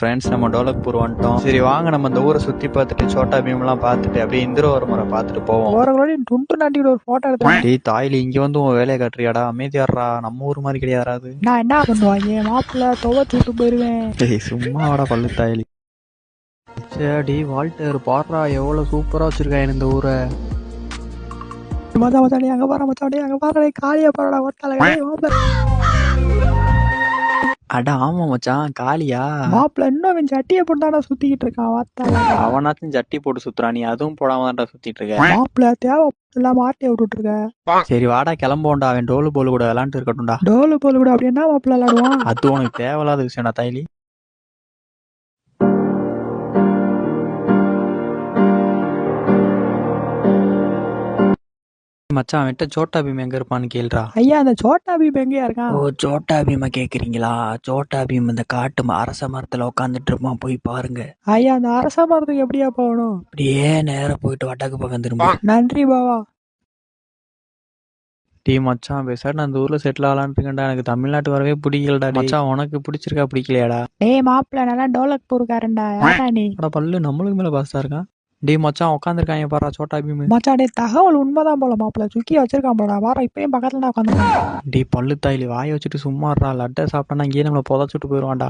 Friends நம்ம டோலக்பூர் வந்துட்டோம். சரி வாங்க நம்ம இந்த ஊரை சுத்தி பார்த்துட்டு சோட்டா பீம்லாம் பார்த்துட்டு அப்படியே இந்திரவரமுறை பார்த்துட்டு போவோம். ஓரங்களோட துண்டு நாட்டிட்டு ஒரு போட்டோ எடுத்தேன். டேய் தாய்லி இங்க வந்து உன் வேலையை காட்டுறியாடா, அமைதியாடுறா. நம்ம ஊர் மாதிரி கிடையாது. நான் என்ன பண்ணுவாங்க மாப்பிள்ள துவச்சு விட்டு போயிருவேன். டேய் சும்மா வாடா பல்லு தாய்லி. சரி வால்டர் பாடுறா எவ்வளவு சூப்பரா வச்சிருக்காங்க இந்த ஊரை. மச்சாடி அங்க பாரு மச்சாடி அங்க பாரு காளியா பாருடா ஒத்தால மாப்பிள்ள. அட ஆமா மச்சான் காளியா. மாப்பிள்ள இன்னும் அவன் சட்டியை போட்டானா சுத்திக்கிட்டு இருக்கான் வாத்தால. அவனாச்சும் ஜட்டி போட்டு சுத்துறான், நீ அதுவும் போடாம தான்டா சுத்திட்டு இருக்க. மாப்பிள்ள தேவை இல்லாம ஆட்டிய விட்டுட்டு இருக்க. சரி வாடா கிளம்போண்டா, அவன் டோலு போல் கூட விளாண்டு இருக்கட்டும்டா. டோலு போல் கூட அப்படி என்ன மாப்பிள்ள விளாடுவான். அது உனக்கு தேவையில்லாத விஷயம்டா தாய்லி. மச்சான் அவன்கிட்ட சோட்டா பீம் எங்க இருப்பான்னு கேள்றா. ஐயா அந்த சோட்டா பீம் எங்கேயா இருக்கான். ஓ சோட்டா பீமை கேக்குறீங்களா? சோட்டா பீம் இந்த காட்டு அரச மரத்துல உட்காந்துட்டு இருப்பான், போய் பாருங்க. ஐயா அந்த அரச மரத்துக்கு எப்படியா போகணும். அப்படியே நேரா போயிட்டு வடக்கு பக்கம் திரும்ப. நன்றி பாவா. டீ மச்சான் பேசாட்டு அந்த ஊர்ல செட்டில் ஆகலான்னு இருக்கேன்டா. எனக்கு தமிழ்நாட்டு வரவே பிடிக்கலடா. மச்சான் உனக்கு பிடிச்சிருக்கா பிடிக்கலையாடா? டேய் மாப்பிள்ள நல்லா டோலக்பூர்காரன்டா. யாரா நீ? பல்லு நம்மளுக்கு மேல பாஸ்தா இருக்கான். டே மச்சான் உட்காந்துருக்காங்க பாரா சோட்டா பீம். மச்சான் டே தகவல் உண்மைதான் போல மாப்பிள்ள சுக்கி வச்சிருக்கான் போடா. வாரம் இப்பயும் பக்கத்துல தான் உட்காந்துருக்கான். டே பல்லு தாயிலி வாயை வச்சுட்டு சும்மா லட்டை சாப்பிட்டானா இங்கேயே நம்மளை புதைச்சிட்டு போயிடுவான்டா.